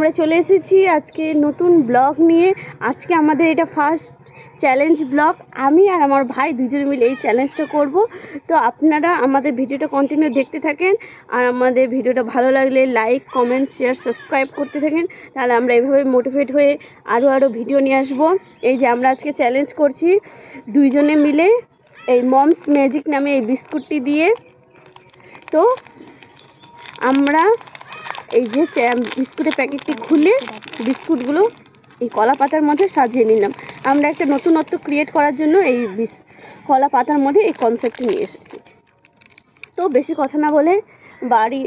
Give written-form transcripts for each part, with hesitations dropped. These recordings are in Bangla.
আমরা চলে এসেছি আজকে নতুন ব্লগ নিয়ে। আজকে আমাদের এটা ফার্স্ট চ্যালেঞ্জ ব্লগ। আমি আর আমার ভাই দুজন মিলে এই চ্যালেঞ্জটা করব। তো আপনারা আমাদের ভিডিওটা কন্টিনিউ দেখতে থাকেন, আর আমাদের ভিডিওটা ভালো লাগলে লাইক, কমেন্ট, শেয়ার, সাবস্ক্রাইব করতে থাকেন। তাহলে আমরা এইভাবে মোটিভেট হয়ে আরও ভিডিও নিয়ে আসবো। এই যে আমরা আজকে চ্যালেঞ্জ করছি দুইজনে মিলে এই মমস ম্যাজিক নামে এই বিস্কুটটি দিয়ে। তো আমরা এই যে বিস্কুটের প্যাকেটটি খুলে বিস্কুটগুলো এই কলা পাতার মধ্যে সাজিয়ে নিলাম। আমরা একটা নতুনত্ব ক্রিয়েট করার জন্য এই কলা পাতার মধ্যে এই কনসেপ্টটি নিয়ে এসেছি। তো বেশি কথা না বলে বাড়ি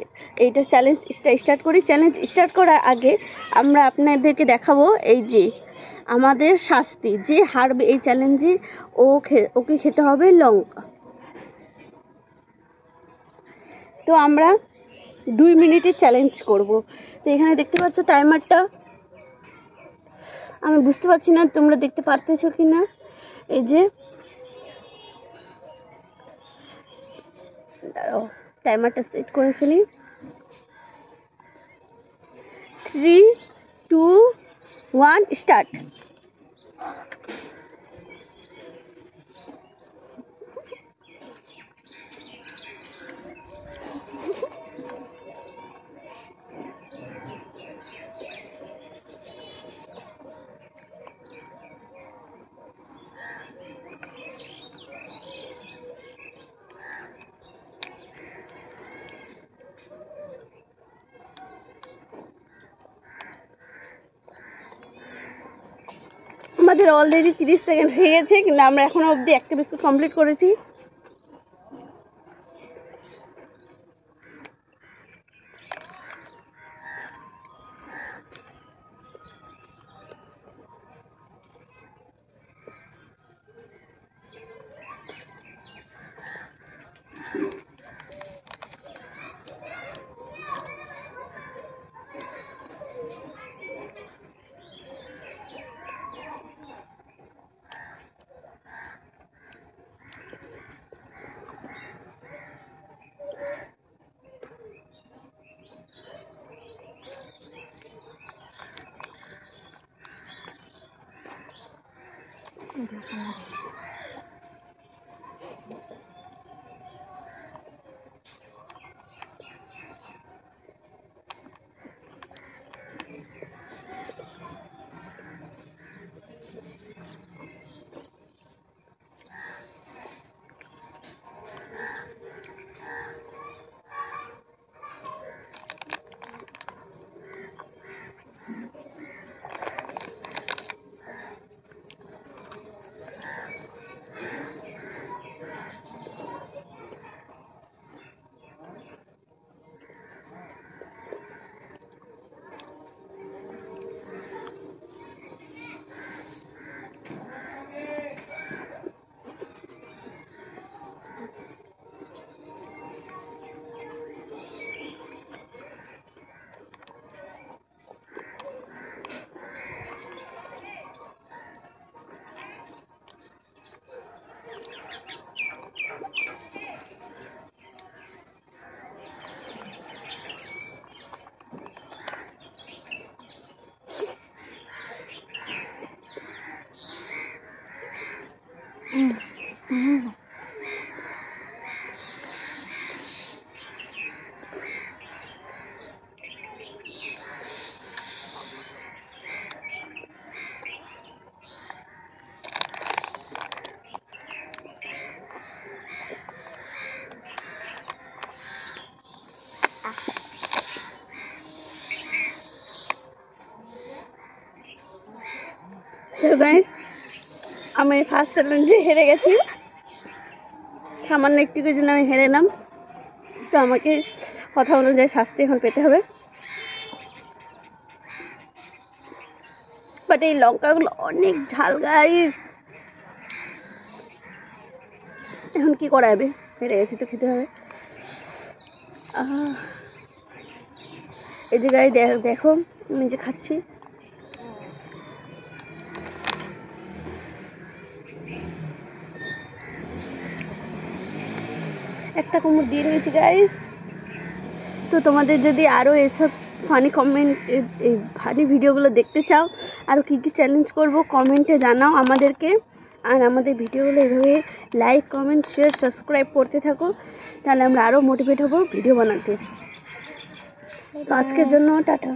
এইটা চ্যালেঞ্জ স্টার্ট করি। চ্যালেঞ্জ স্টার্ট করার আগে আমরা আপনাদেরকে দেখাবো এই যে আমাদের শাস্তি। যে হারবে এই চ্যালেঞ্জে ওকে খেতে হবে লঙ্কা। তো আমরা 2 মিনিটের চ্যালেঞ্জ করব। তো এখানে দেখতে পাচ্ছ টাইমারটা, আমি বুঝতে পারছি না তোমরা দেখতে পারতেছো কি না। এই যে দাঁড়াও, টাইমারটা সেট করে ফেলি। 3, 2, 1 স্টার্ট। আমাদের অলরেডি 30 সেকেন্ড হয়ে গেছে, কিন্তু আমরা এখনো অবধি একটা বিস্কুট কমপ্লিট করেছি। গাইস, আমি ফার্স্ট চ্যালেঞ্জে হেরে গেছি। সামান্য একটু জন্য আমি হেরে এলাম। তো আমাকে কথা অনুযায়ী শাস্তি এখন পেতে হবে। বাট এই লঙ্কাগুলো অনেক ঝাল গাইস। এখন কি করা যাবে, হেরে গেছি তো খেতে হবে। এই যে গাই দেখো আমি যে খাচ্ছি। একটা কুমড় দিয়ে নিয়েছি গাইস। তো তোমাদের যদি আরও এসব ফানি কমেন্ট, এই ফানি ভিডিওগুলো দেখতে চাও, আরও কী কী চ্যালেঞ্জ করব কমেন্টে জানাও আমাদেরকে। আর আমাদের ভিডিওগুলো এভাবে লাইক, কমেন্ট, শেয়ার, সাবস্ক্রাইব করতে থাকো, তাহলে আমরা আরও মোটিভেট হব ভিডিও বানাতে। তো আজকের জন্য টাটা।